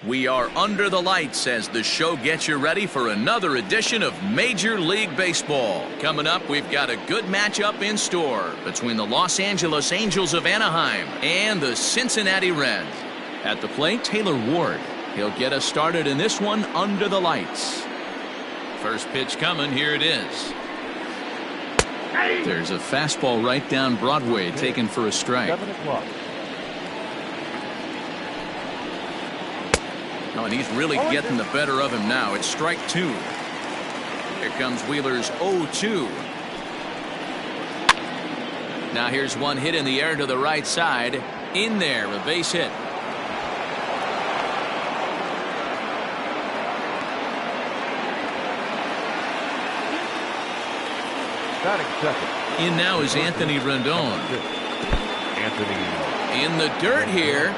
We are under the lights as the show gets you ready for another edition of Major League Baseball. Coming up, we've got a good matchup in store between the Los Angeles Angels of Anaheim and the Cincinnati Reds. At the plate, Taylor Ward. He'll get us started in this one under the lights. First pitch coming, here it is. There's a fastball right down Broadway, taken for a strike. Oh, and he's really getting the better of him now. It's strike two. Here comes Wheeler's 0-2. Now here's one hit in the air to the right side. In there, a base hit. In now is Anthony Rendon. In the dirt here.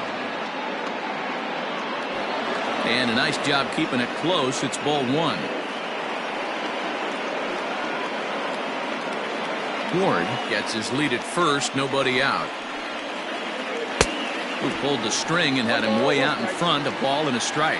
And a nice job keeping it close. It's ball one. Ward gets his lead at first. Nobody out. Who pulled the string and had him way out in front. A ball and a strike.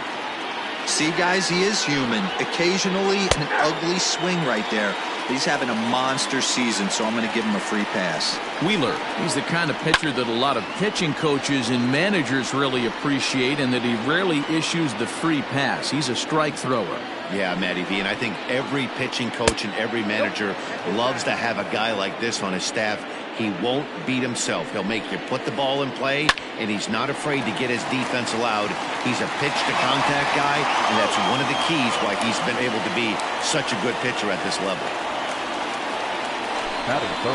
See, guys, he is human. Occasionally an ugly swing right there. He's having a monster season, so I'm going to give him a free pass. Wheeler, he's the kind of pitcher that a lot of pitching coaches and managers really appreciate, and that he rarely issues the free pass. He's a strike thrower. Yeah, Matty V, and I think every pitching coach and every manager loves to have a guy like this on his staff. He won't beat himself. He'll make you put the ball in play, and he's not afraid to get his defense allowed. He's a pitch-to-contact guy, and that's one of the keys why he's been able to be such a good pitcher at this level.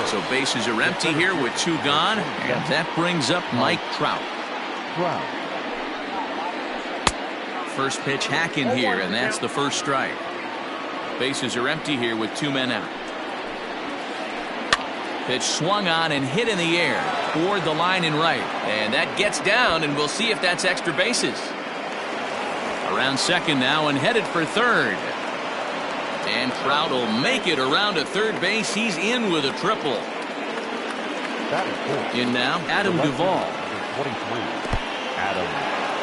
So bases are empty here with two gone, and that brings up Mike Trout. First pitch hack in here, and that's the first strike. Bases are empty here with two men out. Pitch swung on and hit in the air toward the line and right, and that gets down, and we'll see if that's extra bases. Around second now and headed for third. And Trout will make it around to third base. He's in with a triple. In now, Adam Duvall.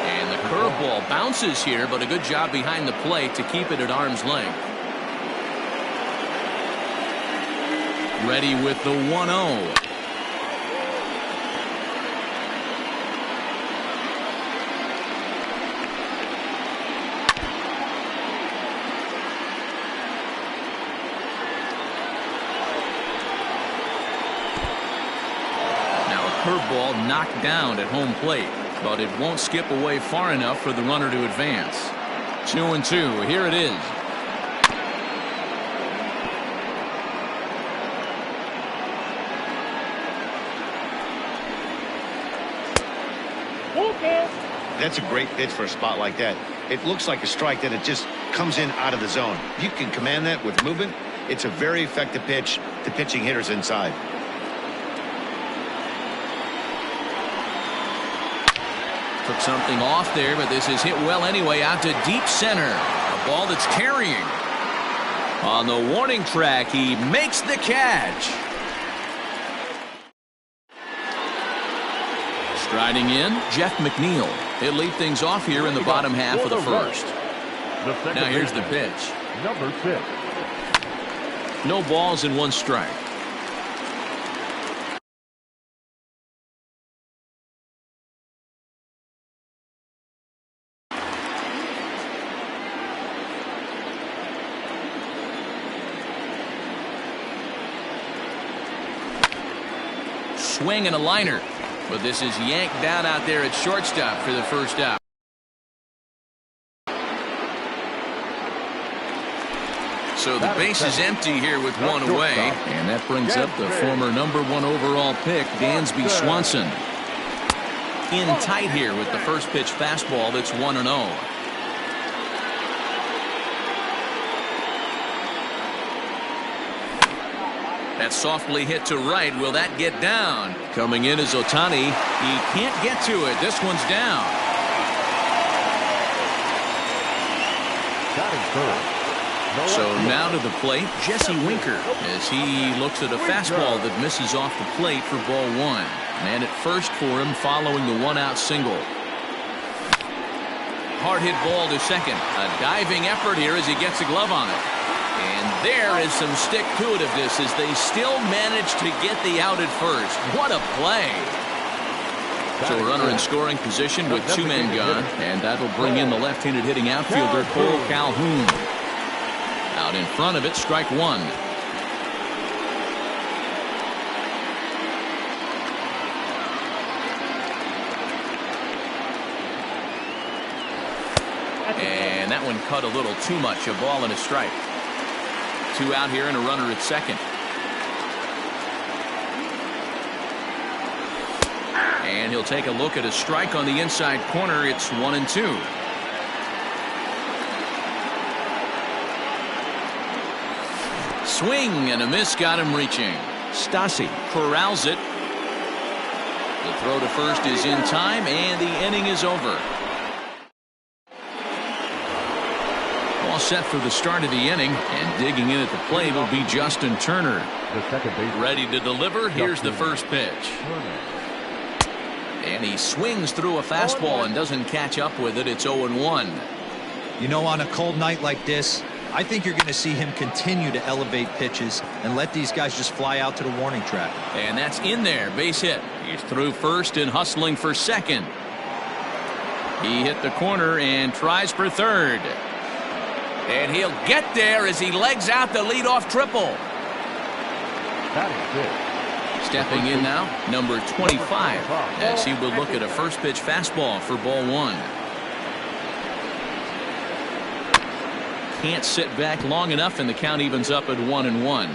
And the curveball bounces here, but a good job behind the plate to keep it at arm's length. Ready with the 1-0. Curveball knocked down at home plate, but it won't skip away far enough for the runner to advance. 2-2. Here it is. That's a great pitch for a spot like that. It looks like a strike that it just comes in out of the zone. If you can command that with movement, it's a very effective pitch to pitching hitters inside. Took something off there, but this is hit well anyway, out to deep center. A ball that's carrying. On the warning track, he makes the catch. Striding in, Jeff McNeil. He'll lead things off here in the bottom half of the first. Now here's the pitch. Number 6. No balls and one strike. Swing and a liner, but this is yanked down out there at shortstop for the first out. So the base is empty here with one away, and that brings up the former #1 overall pick, Dansby Swanson. In tight here with the first pitch fastball that's 1-0. That's softly hit to right. Will that get down? Coming in is Ohtani. He can't get to it. This one's down. So now to the plate, Jesse Winker, as he looks at a fastball that misses off the plate for ball one. Man at first for him following the one-out single. hard-hit ball to second. A diving effort here as he gets a glove on it. And there is some stick-to-itiveness as they still manage to get the out at first. What a play. So a runner in scoring position with 2 men gone, and that'll bring in the left-handed hitting outfielder Cole Calhoun. Out in front of it, strike 1. And that one cut a little too much, a ball and a strike. 2 out here and a runner at second. And he'll take a look at a strike on the inside corner. It's 1-2. Swing and a miss got him reaching. Stassi corrals it. The throw to first is in time, and the inning is over. All set for the start of the inning, and digging in at the plate will be Justin Turner. Ready to deliver. Here's the first pitch. And he swings through a fastball and doesn't catch up with it. It's 0-1. You know, on a cold night like this, I think you're going to see him continue to elevate pitches and let these guys just fly out to the warning track. And that's in there. Base hit. He's through first and hustling for second. He hit the corner and tries for third. And he'll get there as he legs out the leadoff triple. Stepping in now, number 25, as he will look at a first pitch fastball for ball 1. Can't sit back long enough, and the count evens up at 1-1.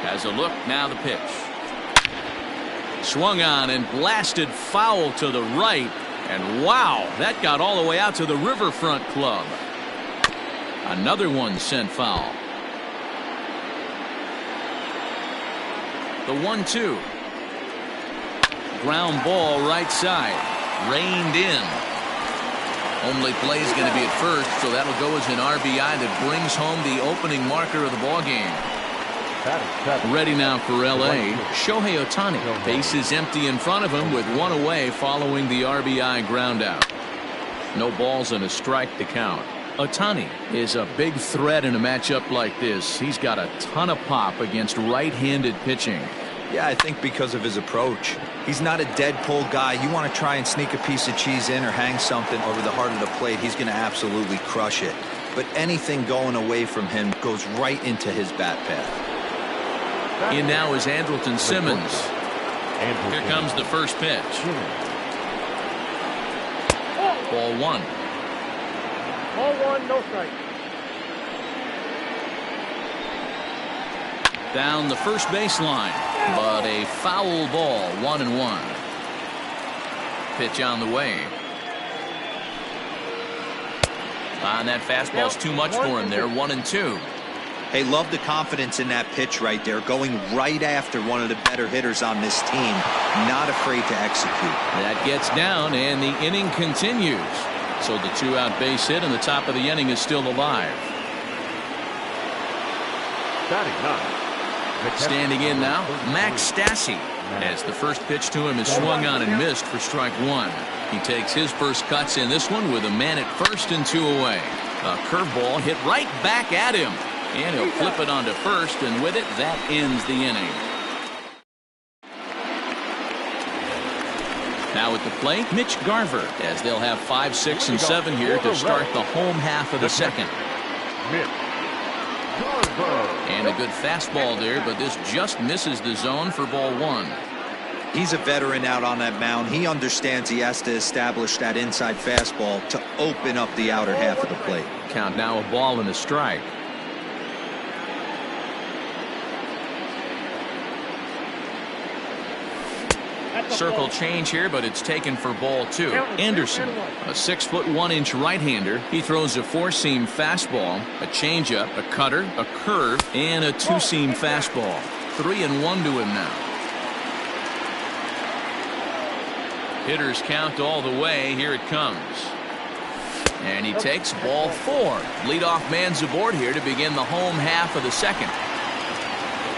Has a look, now the pitch. Swung on and blasted foul to the right. And wow, that got all the way out to the Riverfront Club. Another one sent foul. The 1-2. Ground ball right side. Reined in. Only play is going to be at first, so that'll go as an RBI that brings home the opening marker of the ball game. Ready now for L.A. Shohei Ohtani. Base is empty in front of him with 1 away following the RBI ground out. No balls and a strike to count. Ohtani is a big threat in a matchup like this. He's got a ton of pop against right-handed pitching. Yeah, I think because of his approach. He's not a dead pull guy. You want to try and sneak a piece of cheese in or hang something over the heart of the plate, he's going to absolutely crush it. But anything going away from him goes right into his bat path. In now is Andrelton Simmons. Here comes the first pitch. Ball 1. Ball 1, no strike. Down the first baseline, but a foul ball. 1-1. Pitch on the way. And that fastball's too much for him there. 1-2. Hey, love the confidence in that pitch right there, going right after one of the better hitters on this team, not afraid to execute. That gets down, and the inning continues. So the 2-out base hit, and the top of the inning is still alive. Standing in now, Max Stassi, as the first pitch to him is swung on and missed for strike 1. He takes his first cuts in this one with a man at first and 2 away. A curveball hit right back at him. And he'll flip it onto first, and with it, that ends the inning. Now at the plate, Mitch Garver, as they'll have 5, 6, and 7 here to start the home half of the second. And a good fastball there, but this just misses the zone for ball 1. He's a veteran out on that mound. He understands he has to establish that inside fastball to open up the outer half of the plate. Count now a ball and a strike. Circle change here, but it's taken for ball 2. Anderson, a 6'1" right-hander. He throws a 4-seam fastball, a changeup, a cutter, a curve, and a 2-seam fastball. 3-1 to him now. Hitters count all the way. Here it comes. And he takes ball 4. Leadoff man's aboard here to begin the home half of the second.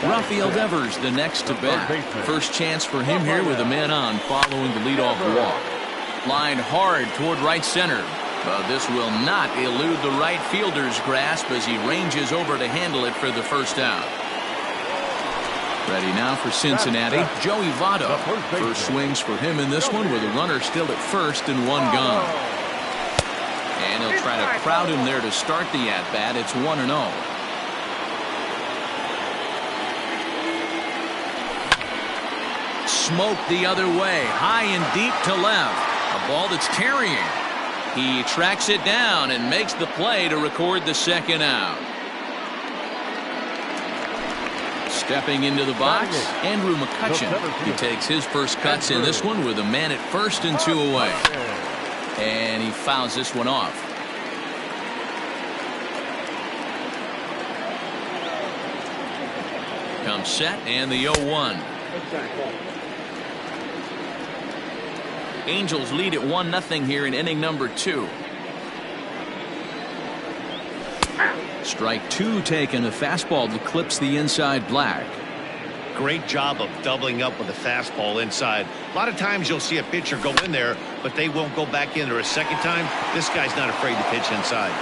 Rafael Devers, the next to bat. First chance for him here with a man on following the leadoff walk. Lined hard toward right center. But this will not elude the right fielder's grasp as he ranges over to handle it for the first out. Ready now for Cincinnati, Joey Votto. First swings for him in this one with a runner still at first and one gone. And he'll try to crowd him there to start the at-bat. It's 1-0. Smoke the other way, high and deep to left. A ball that's carrying. He tracks it down and makes the play to record the second out. Stepping into the box, Andrew McCutchen. He takes his first cuts in this one with a man at first and two away. And he fouls this one off. Comes set and the 0-1. Angels lead at 1-0 here in inning number 2. Strike 2 taken, a fastball that clips the inside black. Great job of doubling up with a fastball inside. A lot of times you'll see a pitcher go in there, but they won't go back in there a second time. This guy's not afraid to pitch inside.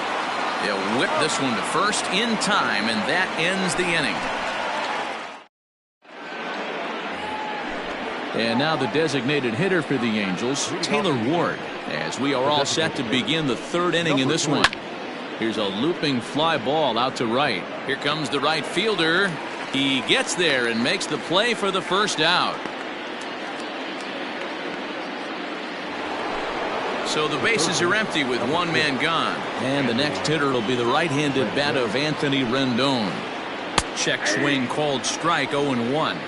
They'll whip this one to first in time, and that ends the inning. And now the designated hitter for the Angels, Taylor Ward, as we are all set to begin the third inning in this one. Here's a looping fly ball out to right. Here comes the right fielder. He gets there and makes the play for the first out. So the bases are empty with one man gone. And the next hitter will be the right-handed bat of Anthony Rendon. Check swing called strike, 0-1.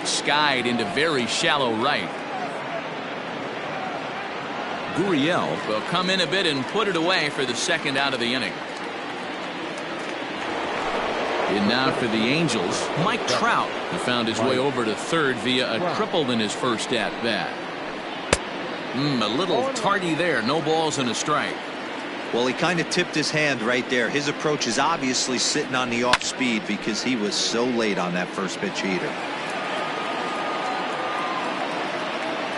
Skied into very shallow right. Gurriel will come in a bit and put it away for the second out of the inning. And now for the Angels, Mike Trout. He found his way over to third via a triple in his first at-bat. A little tardy there. No balls and a strike. Well, he kind of tipped his hand right there. His approach is obviously sitting on the off speed because he was so late on that first pitch heater.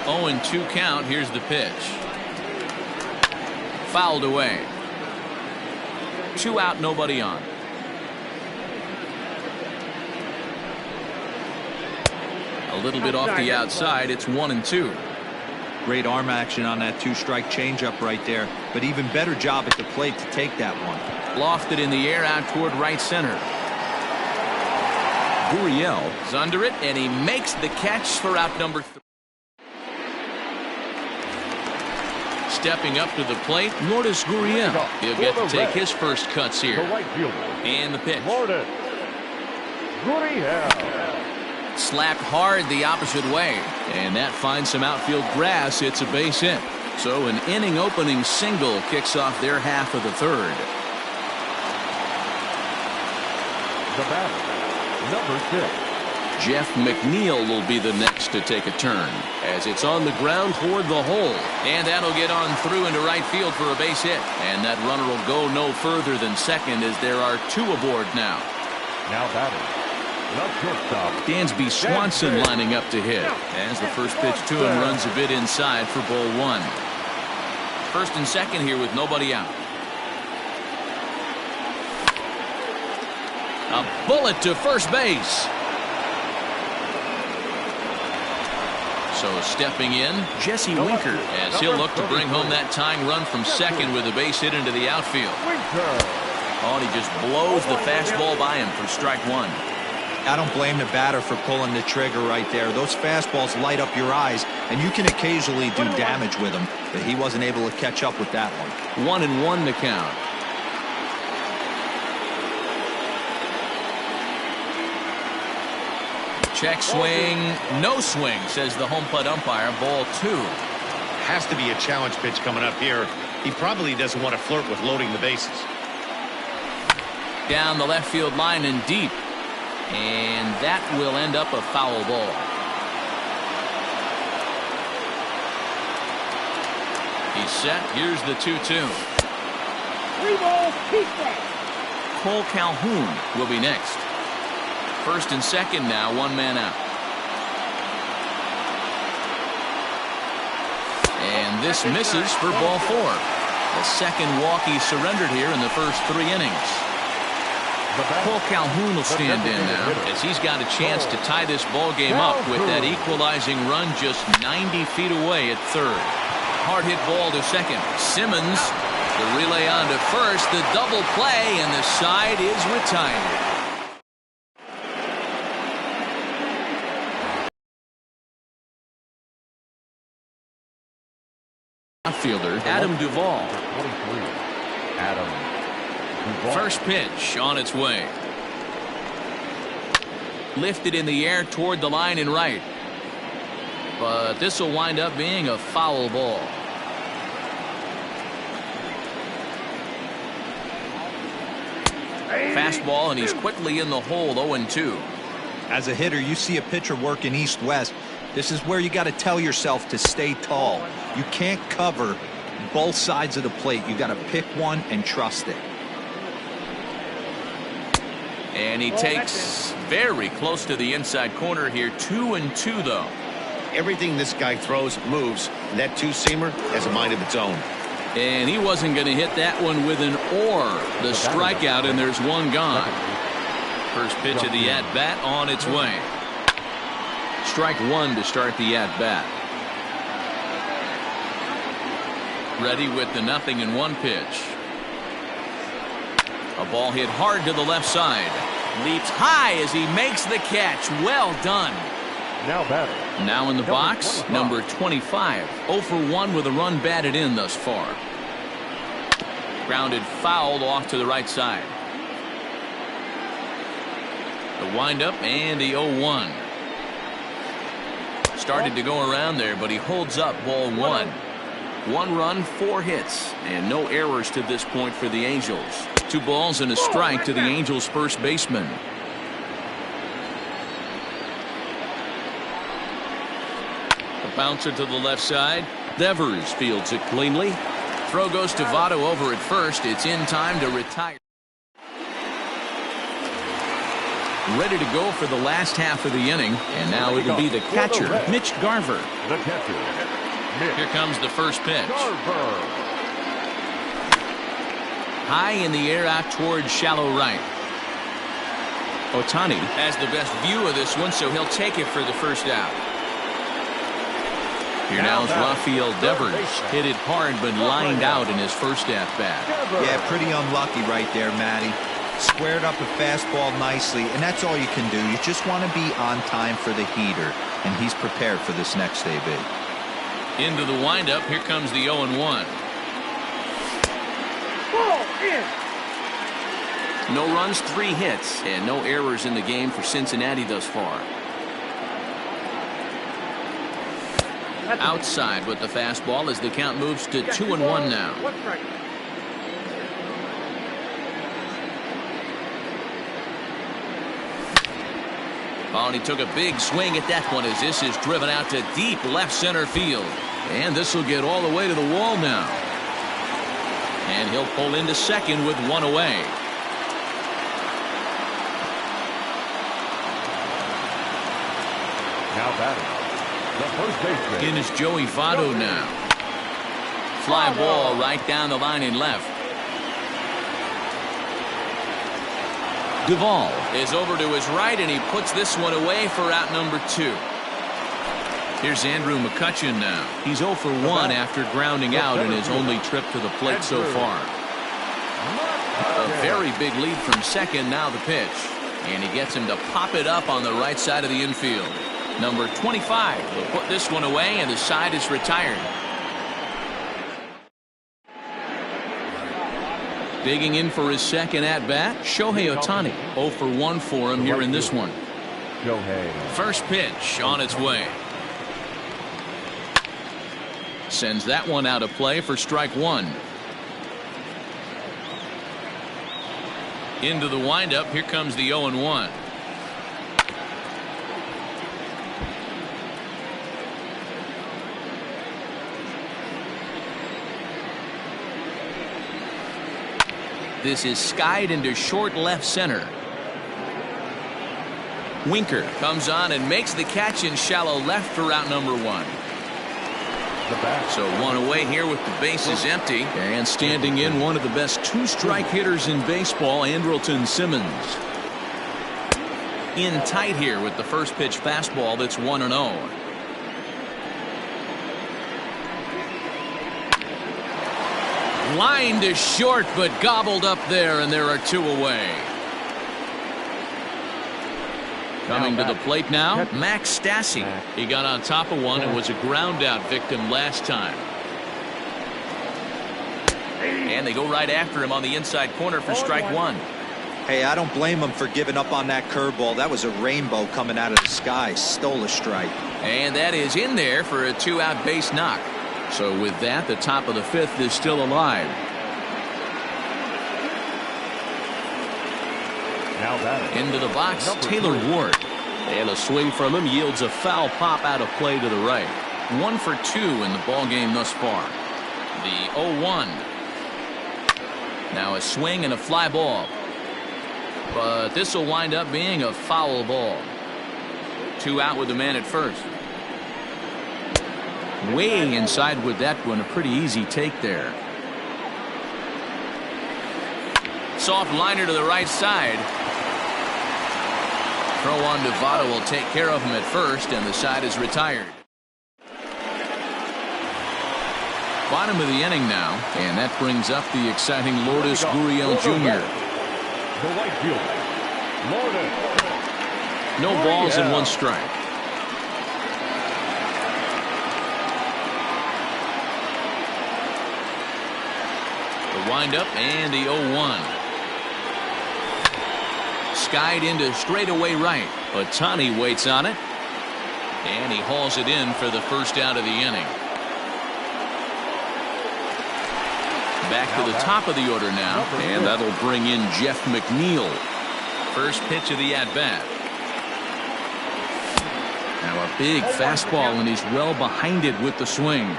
0-2 count. Here's the pitch. Fouled away. 2 out, nobody on. A little bit off the outside. It's 1-2. Great arm action on that 2-strike changeup right there, but even better job at the plate to take that one. Lofted in the air out toward right center. Gurriel is under it, and he makes the catch for out number 3. Stepping up to the plate, Lourdes Gurriel. He'll get to take his first cuts here. And the pitch. Slapped hard the opposite way. And that finds some outfield grass. It's a base hit. So an inning-opening single kicks off their half of the third. The batter, number 6. Jeff McNeil will be the next to take a turn as it's on the ground toward the hole. And that'll get on through into right field for a base hit. And that runner will go no further than second as there are 2 aboard now. Now batting, the shortstop, Dansby Swanson lining up to hit as the first pitch to him runs a bit inside for ball 1. First and second here with nobody out. A bullet to first base. So stepping in, Jesse Winker, as he'll look to bring home that tying run from second with a base hit into the outfield. Oh, and he just blows the fastball by him for strike 1. I don't blame the batter for pulling the trigger right there. Those fastballs light up your eyes, and you can occasionally do damage with them, but he wasn't able to catch up with that one. 1-1 to count. Check swing, no swing, says the home plate umpire. Ball 2. Has to be a challenge pitch coming up here. He probably doesn't want to flirt with loading the bases. Down the left field line and deep. And that will end up a foul ball. He's set. Here's the 2-2. 3 balls, keep that. Cole Calhoun will be next. First and second now, 1 man out. And this misses for ball 4. The second walk he surrendered here in the first 3 innings. Cole Calhoun will stand in now as he's got a chance to tie this ball game up with that equalizing run just 90 feet away at third. Hard hit ball to second. Simmons, the relay on to first, the double play, and the side is retired. Outfielder Adam Duvall. 23. Adam Duvall. First pitch on its way. Lifted in the air toward the line and right. But this will wind up being a foul ball. Fastball, and he's quickly in the hole, 0-2. As a hitter, you see a pitcher working east-west. This is where you got to tell yourself to stay tall. You can't cover both sides of the plate. You got to pick one and trust it. And he takes very close to the inside corner here. 2-2 though. Everything this guy throws moves, and that two-seamer has a mind of its own. And he wasn't going to hit that one with an or. The strikeout, and there's one gone. First pitch of the at-bat on its way. Strike 1 to start the at-bat. Ready with the 0-1 pitch. A ball hit hard to the left side. Leaps high as he makes the catch. Well done. Now batting. Now in the box, number 25. 0 for 1 with a run batted in thus far. Grounded foul off to the right side. The windup and the 0-1. Started to go around there, but he holds up ball 1. 1 run, 4 hits, and no errors to this point for the Angels. 2 balls and a strike to the Angels' first baseman. The bouncer to the left side. Devers fields it cleanly. Throw goes to Votto over at first. It's in time to retire. Ready to go for the last half of the inning, and now it'll be the catcher, Mitch Garver. The catcher, Mitch. Here comes the first pitch. Garver. High in the air out towards shallow right. Ohtani has the best view of this one, so he'll take it for the first out. Here now is Rafael Devers. Hit it hard, but lined out in his first at-bat. Yeah, pretty unlucky right there, Matty. Squared up a fastball nicely, and that's all you can do. You just want to be on time for the heater, and he's prepared for this next AB. Into the windup, here comes the 0-1. Ball in. No runs, 3 hits, and no errors in the game for Cincinnati thus far. Outside with the fastball as the count moves to 2-1 now. 1 strike. Oh, and he took a big swing at that one as this is driven out to deep left center field. And this will get all the way to the wall now. And he'll pull into second with 1 away. Now batting. The first baseman. In is Joey Votto now. Fly ball right down the line and left. Duvall is over to his right, and he puts this one away for out number 2. Here's Andrew McCutchen now. He's 0 for 1 after grounding out in his only trip to the plate so far. A very big lead from second. Now the pitch, and he gets him to pop it up on the right side of the infield. Number 25 will put this one away, and the side is retired. Digging in for his second at-bat, Shohei Ohtani. 0 for 1 for him here in this one. Shohei. First pitch on its way. Sends that one out of play for strike 1. Into the windup, here comes the 0-1. This is skied into short left center. Winker comes on and makes the catch in shallow left for out number 1. So one away here with the bases empty. And standing in, one of the best two-strike hitters in baseball, Andrelton Simmons. In tight here with the first pitch fastball that's 1-0. Line to short, but gobbled up there, and there are 2 away. Coming to the plate now, Max Stassi. He got on top of one and was a ground-out victim last time. And they go right after him on the inside corner for strike 1. Hey, I don't blame him for giving up on that curveball. That was a rainbow coming out of the sky. Stole a strike. And that is in there for a 2-out base knock. So with that, the top of the 5th is still alive. Into the box, Taylor Ward. And a swing from him yields a foul pop out of play to the right. 1 for 2 in the ballgame thus far. The 0-1. Now a swing and a fly ball. But this will wind up being a foul ball. 2 out with the man at first. Way inside with that one. A pretty easy take there. Soft liner to the right side. Throw on to Votto will take care of him at first, and the side is retired. Bottom of the inning now, and that brings up the exciting Lourdes Gurriel Jr. The right fielder, Lourdes. No balls and 1 strike. The windup and the 0-1. Skied into straightaway right. Ohtani waits on it. And he hauls it in for the first out of the inning. Back to the top of the order now. And that'll bring in Jeff McNeil. First pitch of the at-bat. Now a big fastball, and he's well behind it with the swing.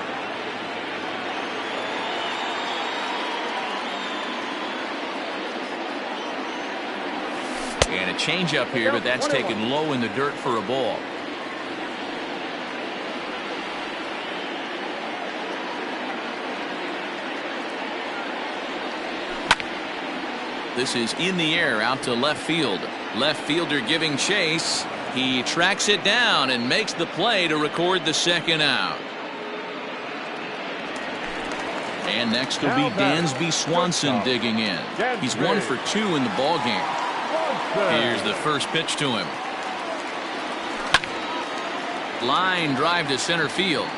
And a changeup here, but that's taken low in the dirt for a ball. This is in the air out to left field. Left fielder giving chase. He tracks it down and makes the play to record the 2nd out. And next will be Dansby Swanson digging in. He's 1 for 2 in the ballgame. Here's the first pitch to him. Line drive to center field.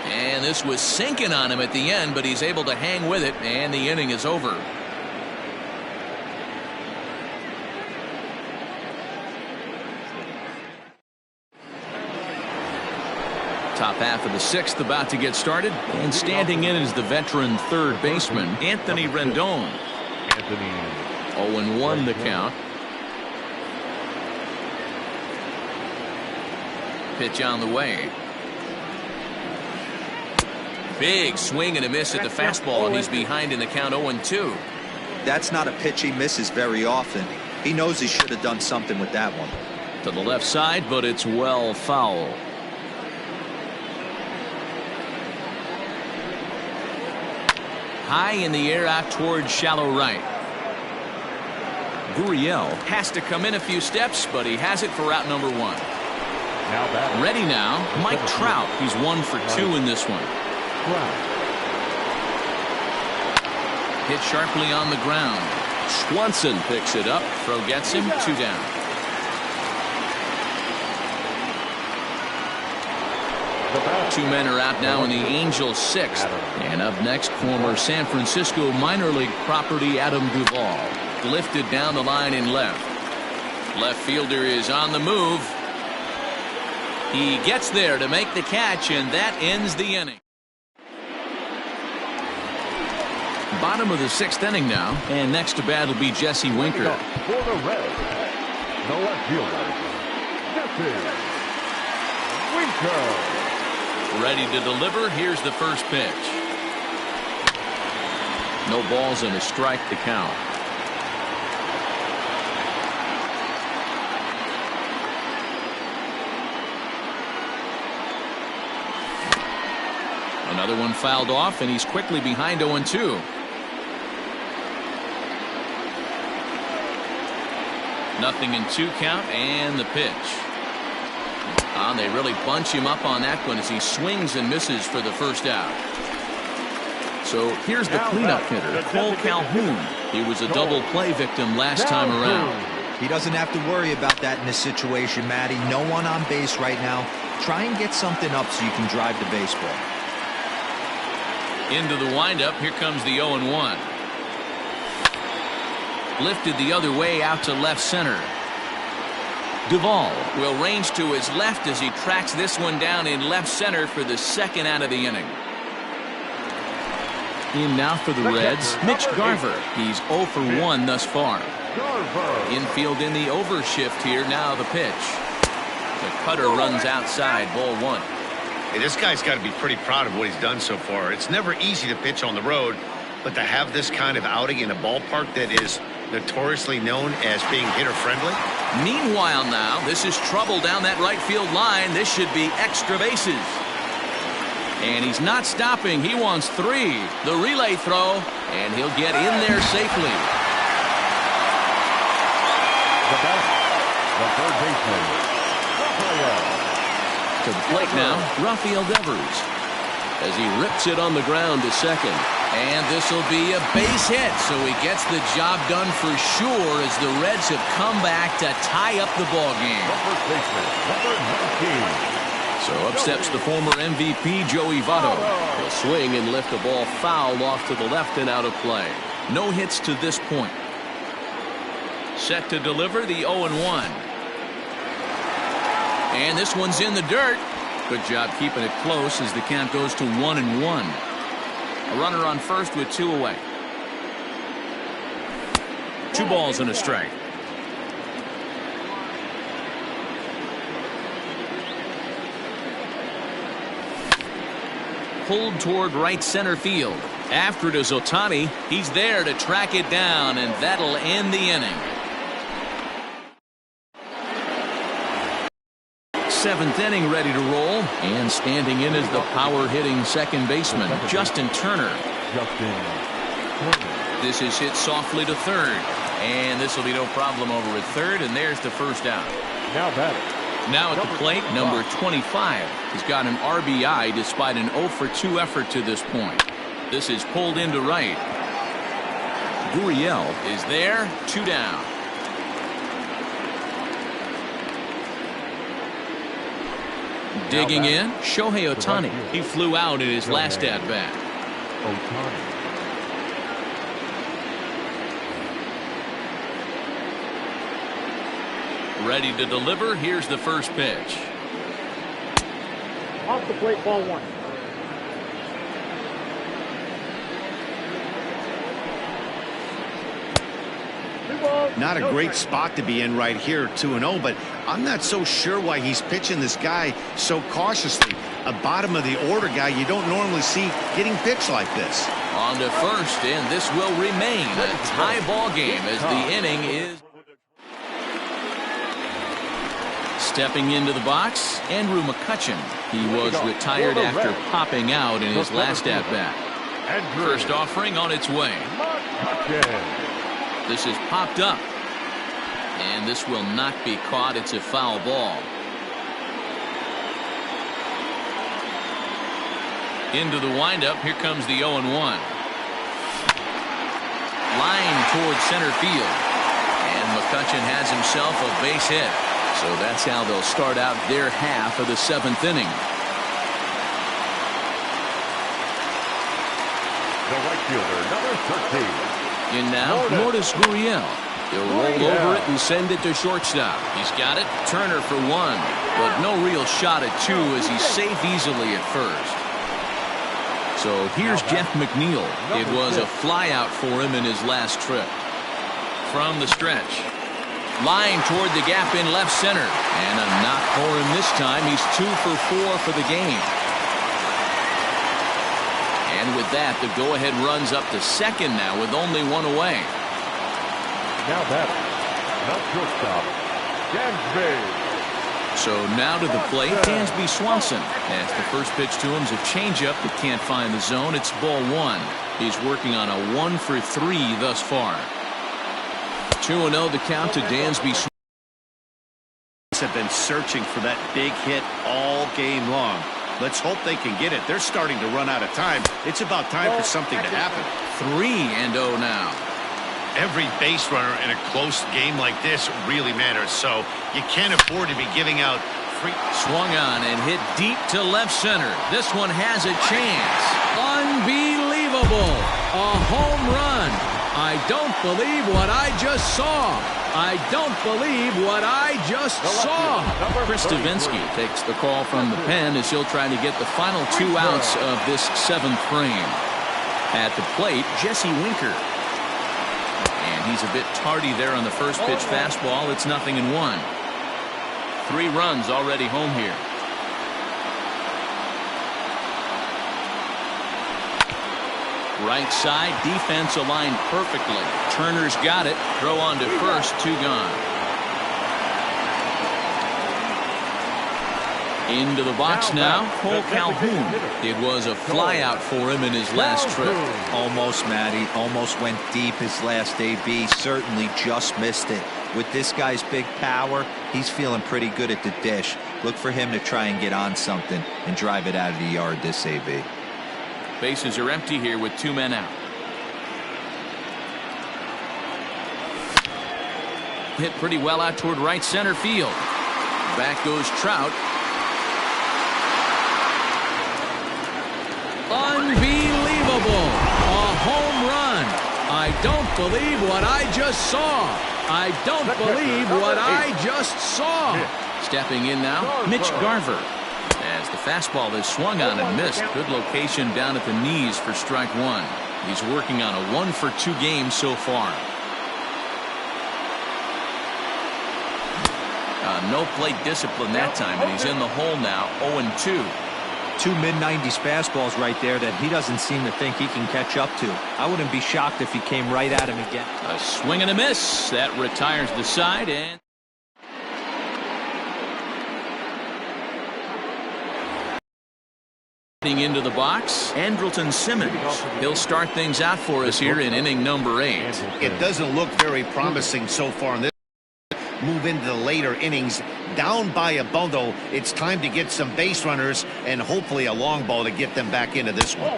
And this was sinking on him at the end, but he's able to hang with it, and the inning is over. Top half of the 6th about to get started, and standing in is the veteran third baseman, Anthony Rendon. 0-1 the count. Pitch on the way. Big swing and a miss at the fastball, and he's behind in the count 0-2. That's not a pitch he misses very often. He knows he should have done something with that one. To the left side, but it's well foul. High in the air out towards shallow right. Gurriel has to come in a few steps, but he has it for out number 1. Ready now, Mike Trout. He's 1 for 2 in this one. Hit sharply on the ground. Swanson picks it up. Throw gets him. 2 down. Two men are out now in the Angels' 6th. And up next, former San Francisco minor league property Adam Duvall. Lifted down the line in left. Left fielder is on the move. He gets there to make the catch, and that ends the inning. Bottom of the 6th inning now, and next to bat will be Jesse Winker. For the Reds, the left fielder, Jesse Winker. Ready to deliver. Here's the first pitch. No balls and a strike to count. Another one fouled off, and he's quickly behind 0-2. Nothing in 2 count, and the pitch. They really bunch him up on that one as he swings and misses for the first out. So here's the cleanup hitter, Cole Calhoun. He was a double play victim last time around. He doesn't have to worry about that in this situation, Matty. No one on base right now. Try and get something up so you can drive the baseball. Into the windup, here comes the 0-1. Lifted the other way out to left center. Duvall will range to his left as he tracks this one down in left center for the second out of the inning. In now for the Reds, Mitch Garver. He's 0 for 1 thus far. Infield in the overshift here. Now the pitch. The cutter runs outside, ball 1. Hey, this guy's got to be pretty proud of what he's done so far. It's never easy to pitch on the road, but to have this kind of outing in a ballpark that is notoriously known as being hitter-friendly. Meanwhile now, this is trouble down that right field line. This should be extra bases. And he's not stopping. He wants 3. The relay throw, and he'll get in there safely. The third baseman, Rafael. To the plate now, Rafael Devers, as he rips it on the ground to second. And this will be a base hit, so he gets the job done for sure as the Reds have come back to tie up the ball game. First baseman, number 19. So up steps the former MVP Joey Votto. He'll swing and lift a ball foul off to the left and out of play. No hits to this point. Set to deliver the 0-1. And this one's in the dirt. Good job keeping it close as the count goes to 1-1. A runner on first with 2 away. 2 balls and a strike. Pulled toward right center field. After it is Ohtani. He's there to track it down, and that'll end the inning. 7th inning ready to roll, and standing in is the power-hitting second baseman, Justin Turner. This is hit softly to third, and this will be no problem over at third, and there's the first out. Now at the plate, number 25. He's got an RBI despite an 0 for 2 effort to this point. This is pulled into right. Gurriel is there, 2 down. Digging in, Shohei Ohtani. He flew out in his last at-bat. Ready to deliver. Here's the first pitch. Off the plate, ball 1. Not a great spot to be in right here, 2-0, but I'm not so sure why he's pitching this guy so cautiously. A bottom of the order guy you don't normally see getting pitched like this. On to first, and this will remain a tie ball game as the inning is. Stepping into the box, Andrew McCutchen. He was retired after popping out in his last at-bat. First offering on its way. This is popped up, and this will not be caught. It's a foul ball. Into the windup. Here comes the 0-1. Line towards center field, and McCutchen has himself a base hit. So that's how they'll start out their half of the 7th inning. The right fielder, number 13. In now, Lourdes Gurriel. He'll roll over it and send it to shortstop. He's got it. Turner for 1, but no real shot at 2 as he's safe easily at first. So here's Jeff McNeil. It was a flyout for him in his last trip. From the stretch. Line toward the gap in left center. And a knock for him this time. He's 2 for 4 for the game. And with that, the go-ahead runs up to second now with only one away. Now batting, not shortstop, Dansby. So now to the plate, Dansby Swanson. As the first pitch to him is a changeup that can't find the zone. It's ball one. He's working on a 1-for-3 thus far. 2-0 the count to Dansby Swanson. Have been searching for that big hit all game long. Let's hope they can get it. They're starting to run out of time. It's about time for something to happen. 3-0 now. Every base runner in a close game like this really matters, so you can't afford to be giving out free. Swung on and hit deep to left center. This one has a chance. Unbelievable. A home run. I don't believe what I just saw. I don't believe what I just saw. Chris Stavinsky takes the call from the pen as he'll try to get the final 2 outs of this 7th frame. At the plate, Jesse Winker. And he's a bit tardy there on the first pitch fastball. It's 0-1. 3 runs already home here. Right side, defense aligned perfectly. Turner's got it. Throw on to first, 2 gone. Into the box now, Cole Calhoun. It was a flyout for him in his last trip. Almost, Matty. Almost went deep his last AB. Certainly just missed it. With this guy's big power, he's feeling pretty good at the dish. Look for him to try and get on something and drive it out of the yard this AB. Bases are empty here with 2 men out. Hit pretty well out toward right center field. Back goes Trout. Unbelievable. A home run. I don't believe what I just saw. I don't believe what I just saw. Stepping in now, Mitch Garver. As the fastball is swung on and missed. Good location down at the knees for strike 1. He's working on a 1-for-2 game so far. No plate discipline that time, and he's in the hole now, 0-2. 2 mid-90s fastballs right there that he doesn't seem to think he can catch up to. I wouldn't be shocked if he came right at him again. A swing and a miss. That retires the side, and into the box, Andrelton Simmons. He'll start things out for us here in inning number 8. It doesn't look very promising so far in this. Move into the later innings down by a bundle. It's time to get some base runners and hopefully a long ball to get them back into this one.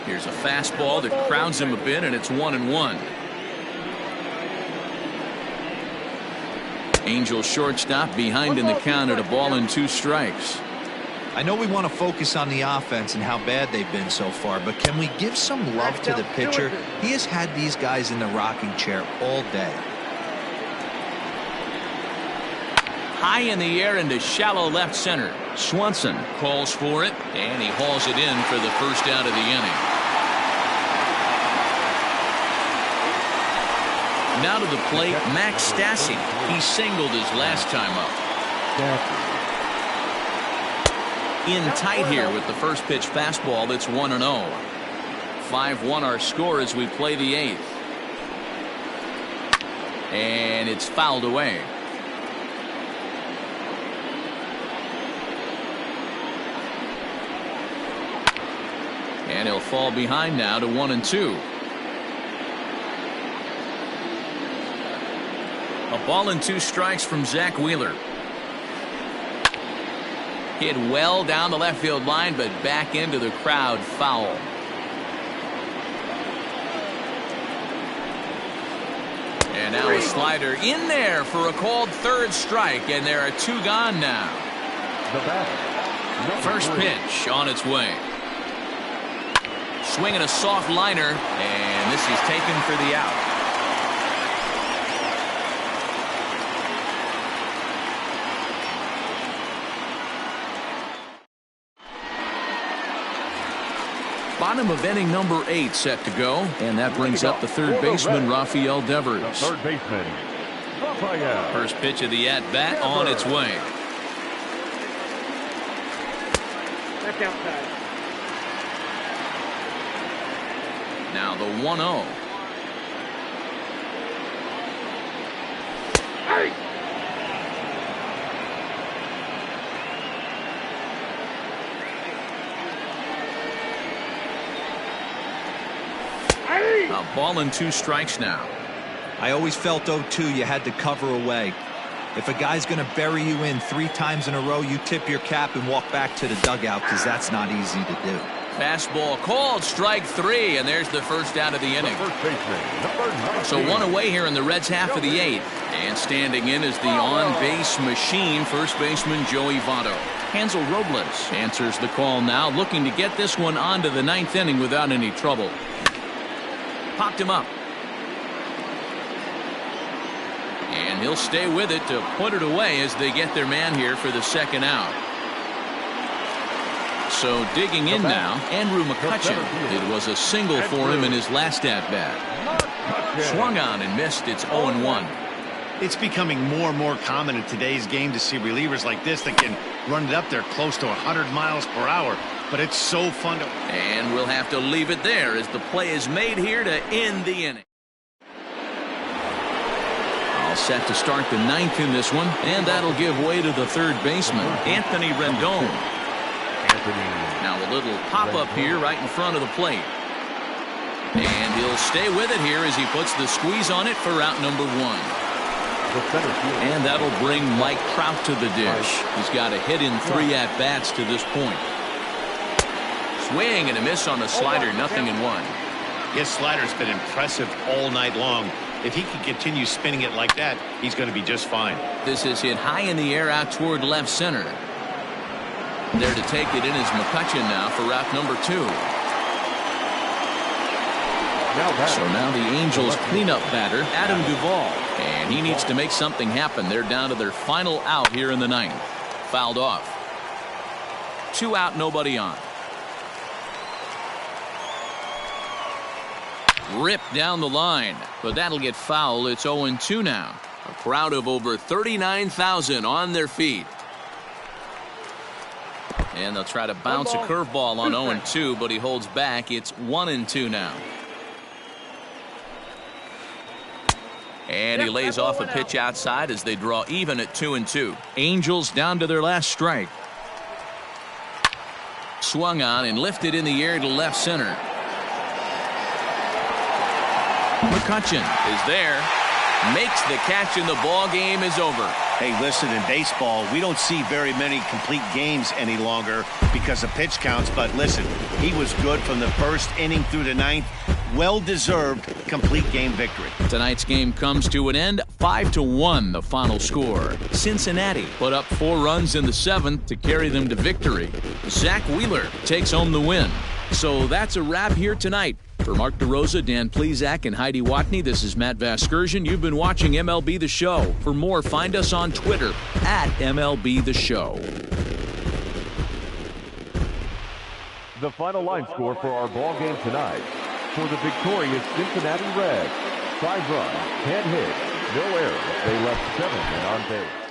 Here's a fastball that crowds him a bit, and it's 1-1. Angel shortstop behind in the count at a ball and 2 strikes. I know we want to focus on the offense and how bad they've been so far, but can we give some love to the pitcher? He has had these guys in the rocking chair all day. High in the air into shallow left center. Swanson calls for it, and he hauls it in for the first out of the inning. Now to the plate, Max Stassi. He singled his last time up. In tight here with the first pitch fastball. That's 1-0. 5-1 our score as we play the 8th. And it's fouled away. And he'll fall behind now to 1-2. A ball and 2 strikes from Zach Wheeler. Hit well down the left field line, but back into the crowd, foul. And now a slider in there for a called 3rd strike, and there are 2 gone now. First pitch on its way. Swinging a soft liner, and this is taken for the out. Bottom of inning number 8 set to go, and that brings up the 3rd baseman, Rafael Devers. Third baseman, Rafael. First pitch of the at-bat on its way. That's outside. Now the 1-0. A ball and 2 strikes now. I always felt 0-2 you had to cover away. If a guy's going to bury you in 3 times in a row, you tip your cap and walk back to the dugout, because that's not easy to do. Fastball called, strike 3, and there's the first out of the inning. So 1 away here in the Reds' half of the 8th. And standing in is the on-base machine, first baseman Joey Votto. Hansel Robles answers the call now, looking to get this one on to the 9th inning without any trouble. Popped him up. And he'll stay with it to put it away as they get their man here for the 2nd out. So digging in now, Andrew McCutchen. It was a single for him in his last at-bat. Swung on and missed. It's 0-1. It's becoming more and more common in today's game to see relievers like this that can run it up there close to 100 miles per hour. But it's so fun to... And we'll have to leave it there as the play is made here to end the inning. All set to start the 9th in this one, and that'll give way to the 3rd baseman, Anthony Rendon. Now a little pop-up here right in front of the plate. And he'll stay with it here as he puts the squeeze on it for out number 1. And that'll bring Mike Trout to the dish. He's got a hit in 3 at-bats to this point. Swing and a miss on the slider, 0-1. His slider's been impressive all night long. If he can continue spinning it like that, he's going to be just fine. This is hit high in the air out toward left center. There to take it in is McCutchen now for route number 2. So now the Angels cleanup batter, Adam Duvall. And he needs to make something happen. They're down to their final out here in the 9th. Fouled off. 2 out, nobody on. Ripped down the line, but that'll get foul. It's 0-2 now. A crowd of over 39,000 on their feet. And they'll try to bounce a curveball on 0-2, but he holds back. It's 1-2 now. And he lays off a pitch outside as they draw even at 2-2. Angels down to their last strike. Swung on and lifted in the air to left center. McCutchen is there, makes the catch, and the ball game is over. Hey, listen, in baseball, we don't see very many complete games any longer because of pitch counts. But listen, he was good from the 1st inning through the 9th. Well-deserved complete game victory. Tonight's game comes to an end, 5-1 the final score. Cincinnati put up 4 runs in the 7th to carry them to victory. Zach Wheeler takes home the win. So that's a wrap here tonight. For Mark DeRosa, Dan Plesac, and Heidi Watney, this is Matt Vasgersian. You've been watching MLB The Show. For more, find us on Twitter at MLB The Show. The final line score for our ball game tonight. For the victorious Cincinnati Reds, 5 runs, 10 hits, no errors. They left 7 men on base.